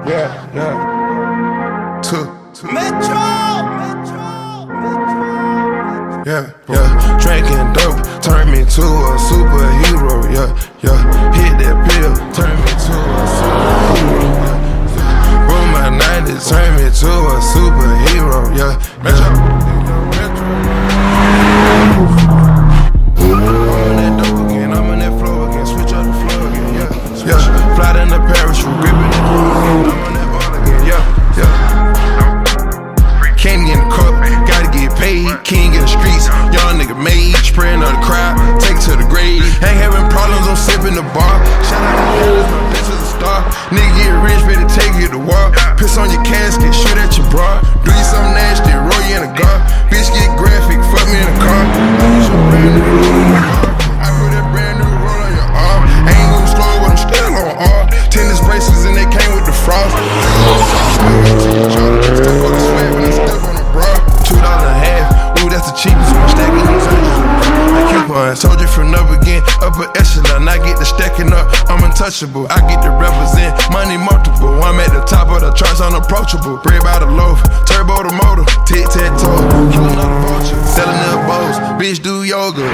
yeah. Metro. Yeah. Drinking dope turned me to a superhero. Yeah. Hit that pill, turned me to a superhero. Yeah. Roll my 90s, turned me to a superhero. Yeah. I'm on that floor again, switch up the floor again. Yeah. Fly in the parachute, gripping it. I'm on that ball again. Yeah. Candy in the cup, gotta get paid. King in the streets, young nigga made. Spraying on the crowd, take to the grave. Ain't having problems, I'm sipping the bar. Shout out to Dallas, my bitch is a star. Nigga get rich, better take you to war. Piss on your casket, shoot at your bra. Do you something nasty, roll you in a car. Bitch get graphic, fuck me in a car. I put that brand new roll on your arm. Ain't moving slow, but I'm still on R. Tennis bracelets and they came with the frost. $2 a half, ooh, that's the cheapest one. Stacking these like coupons. Told you from up again, upper echelon. I get the stacking up, I'm untouchable. I get to represent money multiple. I'm at the top of the charts, unapproachable. Bread by the loaf, turbo the motor, tic-tac-toe. Killing another vulture, selling their bows. Bitch do yoga,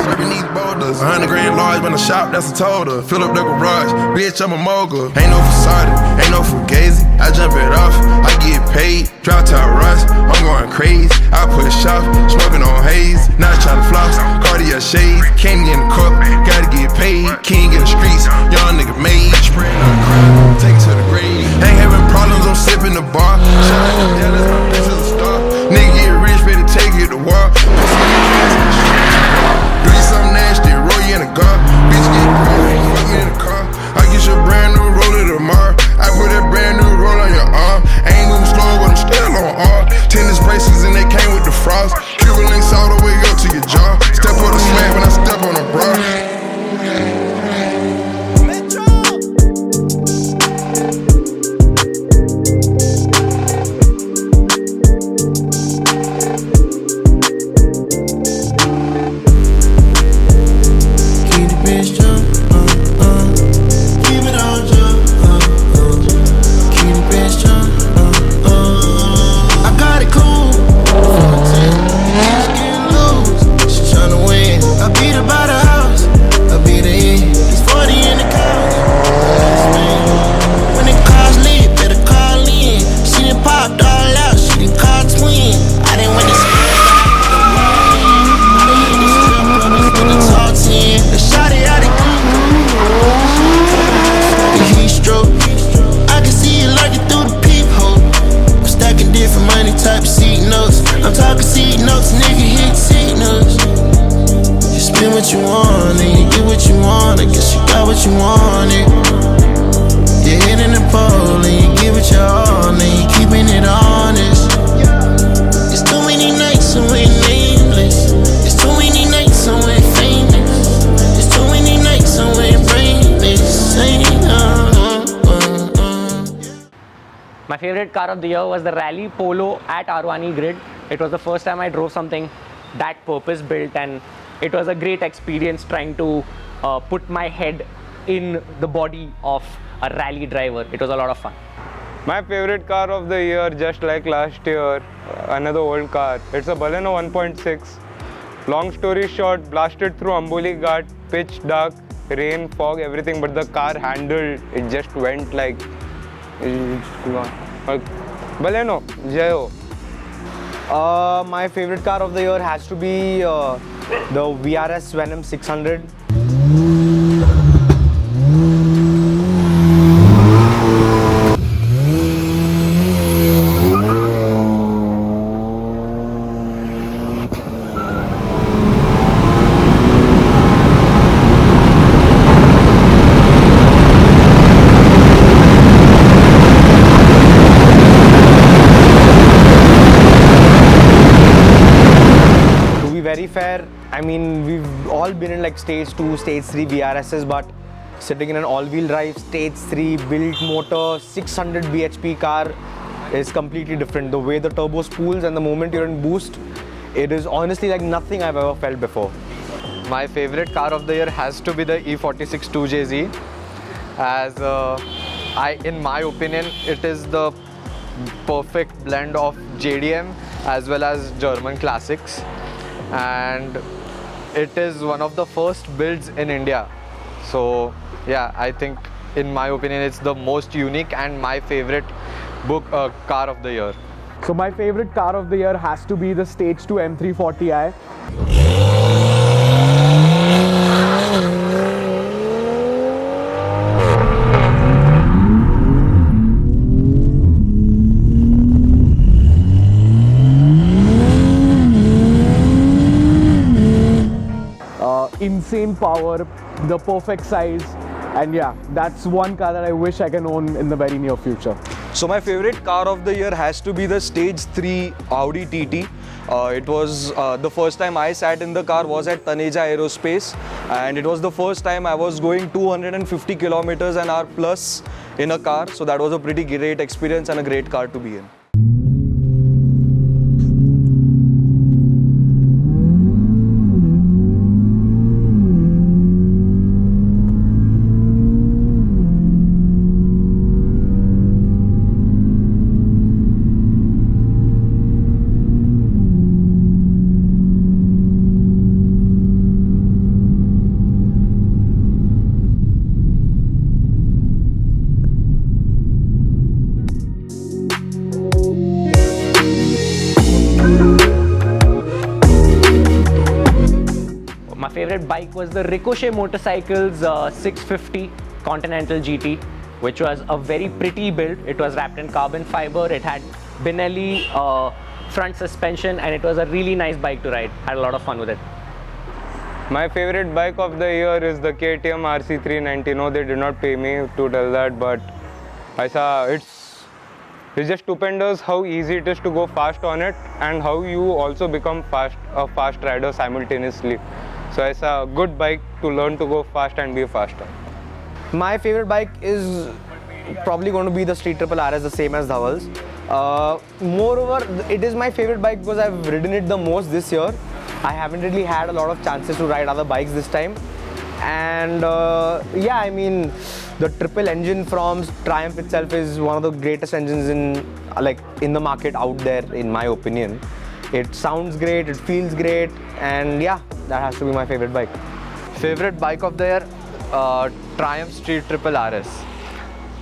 ripping these boulders. 100 grand large when I shop, that's a total. Fill up the garage, bitch, I'm a mogul. Ain't no facade, ain't no fugazi. I jump it off, I get paid. Drop top rust, I'm going crazy. I push off, smoking on haze. Not trying to floss, Cartier shades. Candy in the cup, gotta get paid. King in the streets, young nigga made. Spraying on the crowd, take it to the grave. Ain't having problems, I'm sipping the bar. Shout out to Dallas, my bitch is a star. Nigga get rich, better take it to war. Do you something nasty, roll you in a car. Bitch get graphic, fuck me in the car. I get your brand new roller tomorrow. I put that brand new roll on your arm. Ain't moving slow, but I'm still on R. Tennis bracelets and they came with the frost. Cuban links all the way up to your jaw. Step on the swag when I step on the bra. My favorite car of the year was the Rally Polo at Arwani Grid. It was the first time I drove something that purpose built, and it was a great experience trying to put my head in the body of a rally driver. It was a lot of fun. My favorite car of the year, just like last year, another old car. It's a Baleno 1.6. Long story short, blasted through Amboli Ghat, pitch dark, rain, fog, everything, but the car handled, it just went like, Baleno, Jayo. My favorite car of the year has to be the VRS Venom 600. Very fair. I mean, we've all been in like stage 2, stage 3 VRSs, but sitting in an all-wheel drive stage 3 built motor 600 bhp car is completely different. The way the turbo spools and the moment you're in boost, it is honestly like nothing I've ever felt before. My favorite car of the year has to be the E46 2JZ, as In my opinion, it is the perfect blend of JDM as well as German classics, and it is one of the first builds in India. So yeah, I think in my opinion it's the most unique and my favorite car of the year. So my favorite car of the year has to be the Stage 2 M340i. Insane power, the perfect size, and yeah, that's one car that I wish I can own in the very near future. So my favorite car of the year has to be the Stage 3 Audi TT. It was the first time I sat in the car was at Taneja Aerospace, and it was the first time I was going 250 kilometers an hour plus in a car. So that was a pretty great experience and a great car to be in. My favorite bike was the Ricochet Motorcycles 650 Continental GT, which was a very pretty build. It was wrapped in carbon fiber, it had Benelli front suspension, and it was a really nice bike to ride. Had a lot of fun with it. My favorite bike of the year is the KTM RC390. No, they did not pay me to tell that, but I saw it's just stupendous how easy it is to go fast on it and how you also become a fast rider simultaneously. So it's a good bike to learn to go fast and be faster. My favorite bike is probably going to be the Street Triple RS, the same as Dhaval's. Moreover, it is my favorite bike because I've ridden it the most this year. I haven't really had a lot of chances to ride other bikes this time. And yeah, I mean, the triple engine from Triumph itself is one of the greatest engines in the market out there, in my opinion. It sounds great, it feels great, and yeah, that has to be my favorite bike. Favorite bike of the year, Triumph Street Triple RS,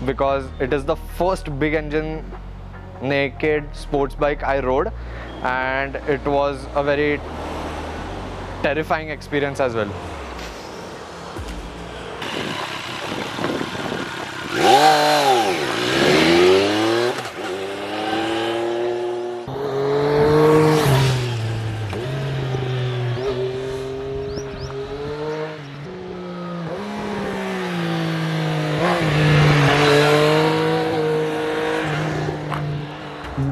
because it is the first big engine naked sports bike I rode, and it was a very terrifying experience as well.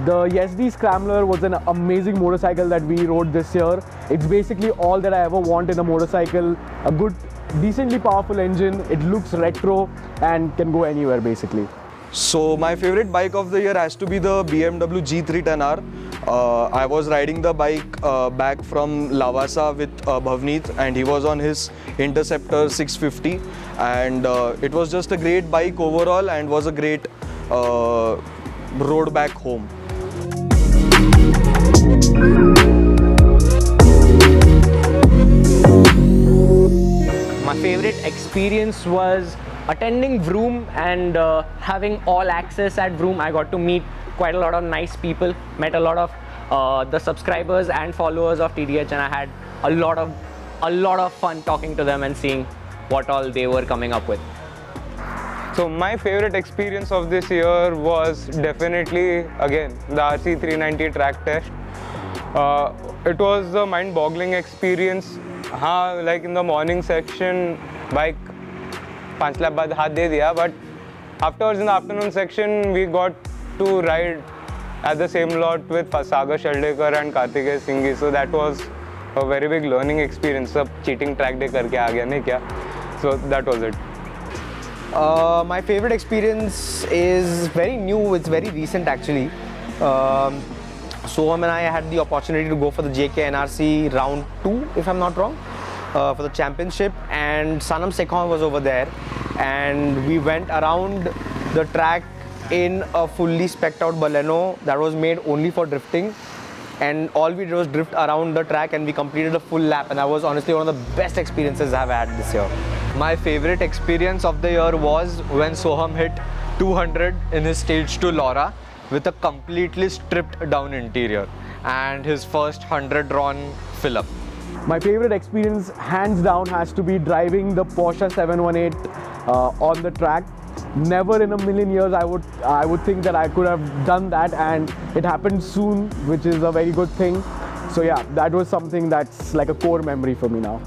The Yezdi Scrambler was an amazing motorcycle that we rode this year. It's basically all that I ever want in a motorcycle. A good, decently powerful engine. It looks retro and can go anywhere basically. So my favorite bike of the year has to be the BMW G310R. I was riding the bike back from Lavasa with Bhavneet, and he was on his Interceptor 650, and it was just a great bike overall and was a great road back home. My favorite experience was attending Vroom and having all access at Vroom. I got to meet quite a lot of nice people, met a lot of the subscribers and followers of TDH, and I had a lot of fun talking to them and seeing what all they were coming up with. So my favorite experience of this year was definitely, again, the RC390 track test. It was a mind-boggling experience. Like in the morning section, bike 5 lap baad haath de diya, but afterwards in the afternoon section, we got to ride at the same lot with Sagar Shaldekar and Kartikeya Singhi. So that was a very big learning experience. Sab cheating track day karke aa gaya nahi kya? So that was it. My favorite experience is very new, it's very recent actually. Soham and I had the opportunity to go for the JK NRC round 2, if I'm not wrong, for the championship, and Sanam Sekhon was over there, and we went around the track in a fully specced out Baleno that was made only for drifting. And all we did was drift around the track and we completed a full lap. And that was honestly one of the best experiences I've had this year. My favorite experience of the year was when Soham hit 200 in his stage 2 Laura with a completely stripped down interior and his first 100 RON fill up. My favorite experience, hands down, has to be driving the Porsche 718 on the track. Never in a million years I would think that I could have done that, and it happened soon, which is a very good thing. So yeah, that was something that's like a core memory for me now.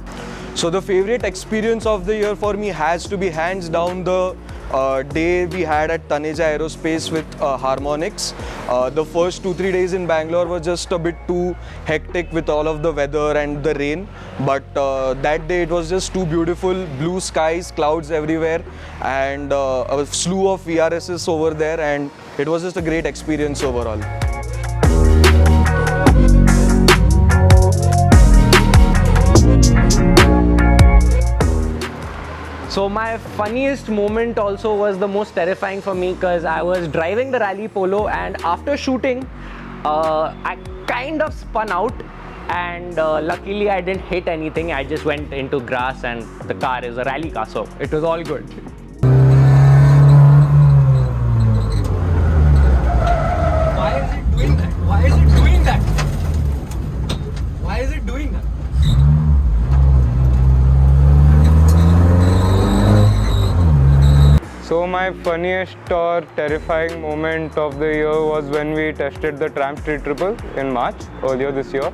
So the favorite experience of the year for me has to be hands down the day we had at Taneja Aerospace with Harmonix. The first 2-3 days in Bangalore were just a bit too hectic with all of the weather and the rain, but that day it was just too beautiful, blue skies, clouds everywhere, and a slew of VRSs over there, and it was just a great experience overall. So my funniest moment also was the most terrifying for me, because I was driving the Rally Polo, and after shooting, I kind of spun out, and luckily I didn't hit anything. I just went into grass, and the car is a rally car, so it was all good. Why is it doing that? Why is it doing that? Why is it doing that? So my funniest or terrifying moment of the year was when we tested the Tramp Street Triple in March earlier this year.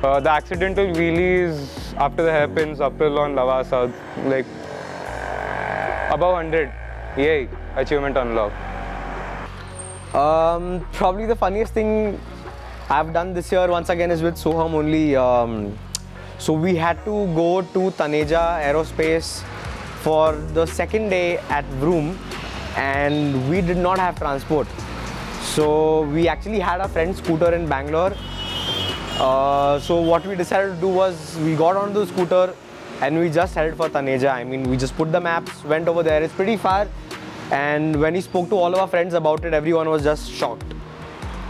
The accidental wheelies after the hairpins uphill on Lava South, like above 100. Yay, achievement unlocked. Probably the funniest thing I've done this year once again is with Soham only. So we had to go to Taneja Aerospace for the second day at Vroom, and we did not have transport. So we actually had a friend's scooter in Bangalore. So what we decided to do was we got onto the scooter and we just headed for Taneja. I mean, we just put the maps, went over there. It's pretty far. And when we spoke to all of our friends about it, everyone was just shocked.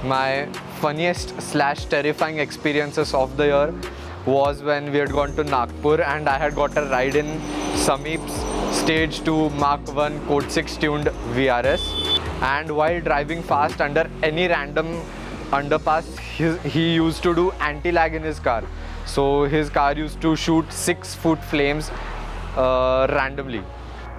My funniest / terrifying experiences of the year was when we had gone to Nagpur and I had got a ride in Sameep's Stage 2 Mark 1 Code 6 tuned VRS, and while driving fast under any random underpass, he used to do anti-lag in his car. So his car used to shoot 6-foot flames randomly.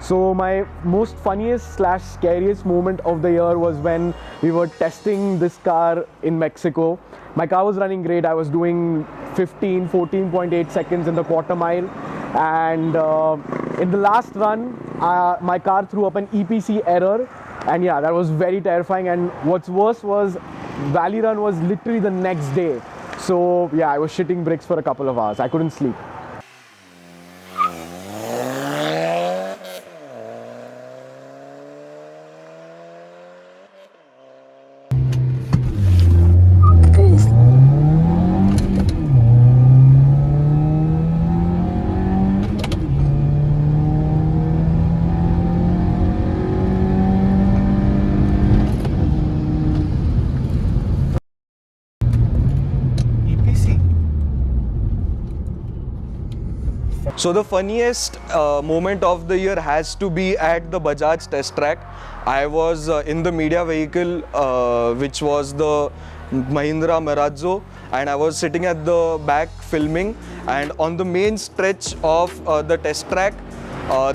So my most funniest / scariest moment of the year was when we were testing this car in Mexico. My car was running great. I was doing 14.8 seconds in the quarter mile, and in the last run my car threw up an EPC error, and yeah, that was very terrifying. And what's worse was Valley Run was literally the next day. So yeah, I was shitting bricks for a couple of hours. I couldn't sleep. So the funniest moment of the year has to be at the Bajaj test track. I was in the media vehicle, which was the Mahindra Marazzo, and I was sitting at the back filming, and on the main stretch of the test track,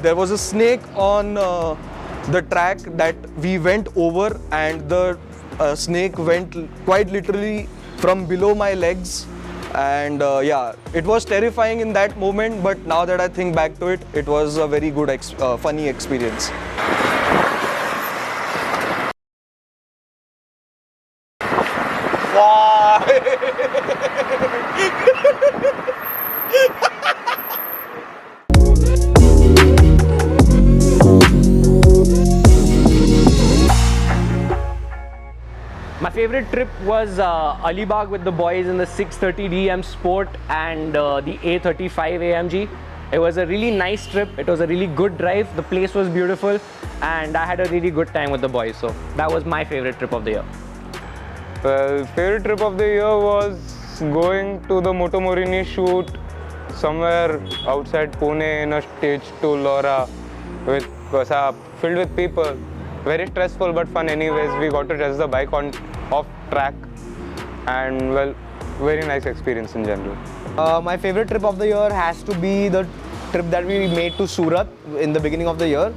there was a snake on the track that we went over, and the snake went quite literally from below my legs. And yeah, it was terrifying in that moment, but now that I think back to it, it was a very good, funny experience. My favorite trip was Alibag with the boys in the 630 DM Sport and the A35 AMG. It was a really nice trip. It was a really good drive. The place was beautiful, and I had a really good time with the boys. So that was my favorite trip of the year. Well, favorite trip of the year was going to the Moto Morini shoot somewhere outside Pune in a stage 2 Laura with filled with people. Very stressful but fun anyways. We got to test the bike on off track, and well, very nice experience in general. My favorite trip of the year has to be the trip that we made to Surat in the beginning of the year.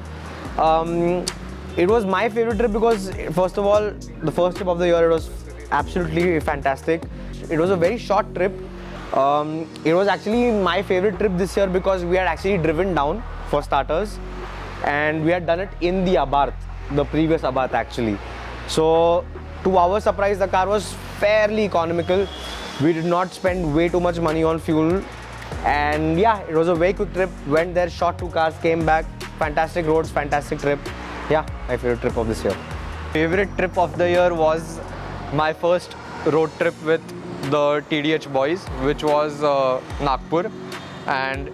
It was my favorite trip because, first of all, the first trip of the year, it was absolutely fantastic. It was a very short trip. It was actually my favorite trip this year because we had actually driven down, for starters, and we had done it in the Abarth, the previous Abarth actually. So to our surprise, the car was fairly economical. We did not spend way too much money on fuel, and yeah, it was a very quick trip. Went there, shot 2 cars, came back. Fantastic roads, fantastic trip. Yeah, my favorite trip of this year. Favorite trip of the year was my first road trip with the TDH boys, which was Nagpur, and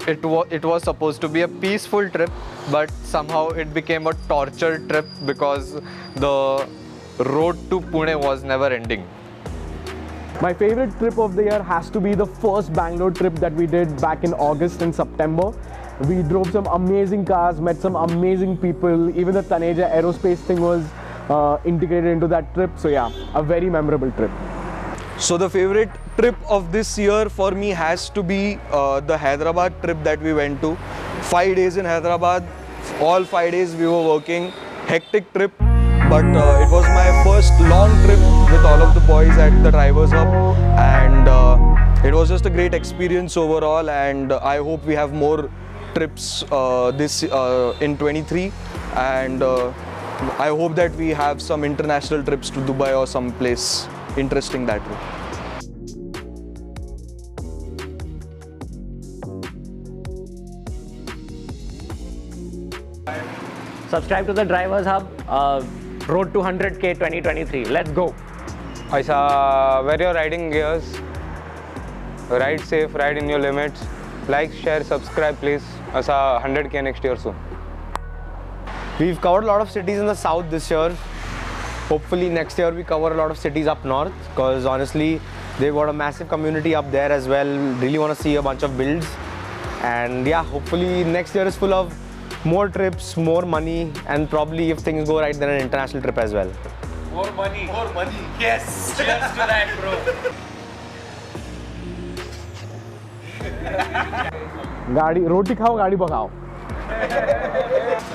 it was supposed to be a peaceful trip, but somehow it became a torture trip because the road to Pune was never ending. My favorite trip of the year has to be the first Bangalore trip that we did back in August and September. We drove some amazing cars, met some amazing people. Even the Taneja Aerospace thing was integrated into that trip. So yeah, a very memorable trip. So the favorite trip of this year for me has to be the Hyderabad trip that we went to. 5 days in Hyderabad, all 5 days we were working, hectic trip. But it was my first long trip with all of the boys at the Drivers Hub, and it was just a great experience overall, and I hope we have more trips in 23, and I hope that we have some international trips to Dubai or some place interesting that way. Subscribe to the Drivers Hub. Road to 100K 2023. Let's go. Wear your riding gears. Ride safe, ride in your limits. Like, share, subscribe please. 100K next year soon. We've covered a lot of cities in the south this year. Hopefully next year we cover a lot of cities up north, because honestly they've got a massive community up there as well. Really want to see a bunch of builds, and yeah, hopefully next year is full of more trips, more money, and probably if things go right then an international trip as well. More money. More money. Yes. Cheers to that, bro. गाड़ी रोटी खाओ गाड़ी भगाओ.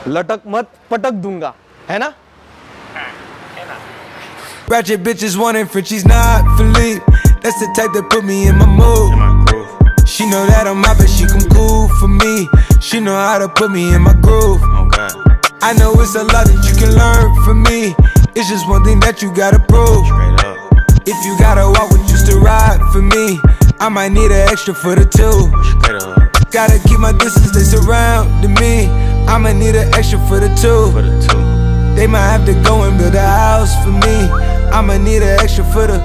लटक मत पटक दूंगा, है ना? Ratchet bitches wanting Frenchies, not Philippe. That's the type that put me in my mood. She know that I'm out, but she come cool for me. She know how to put me in my groove. I know it's a lot that you can learn from me. It's just one thing that you gotta prove. If you gotta walk with just to ride for me, I might need an extra for the 2. Gotta keep my distance, they surrounding me. I'ma need an extra for the 2. They might have to go and build a house for me. I'ma need an extra for the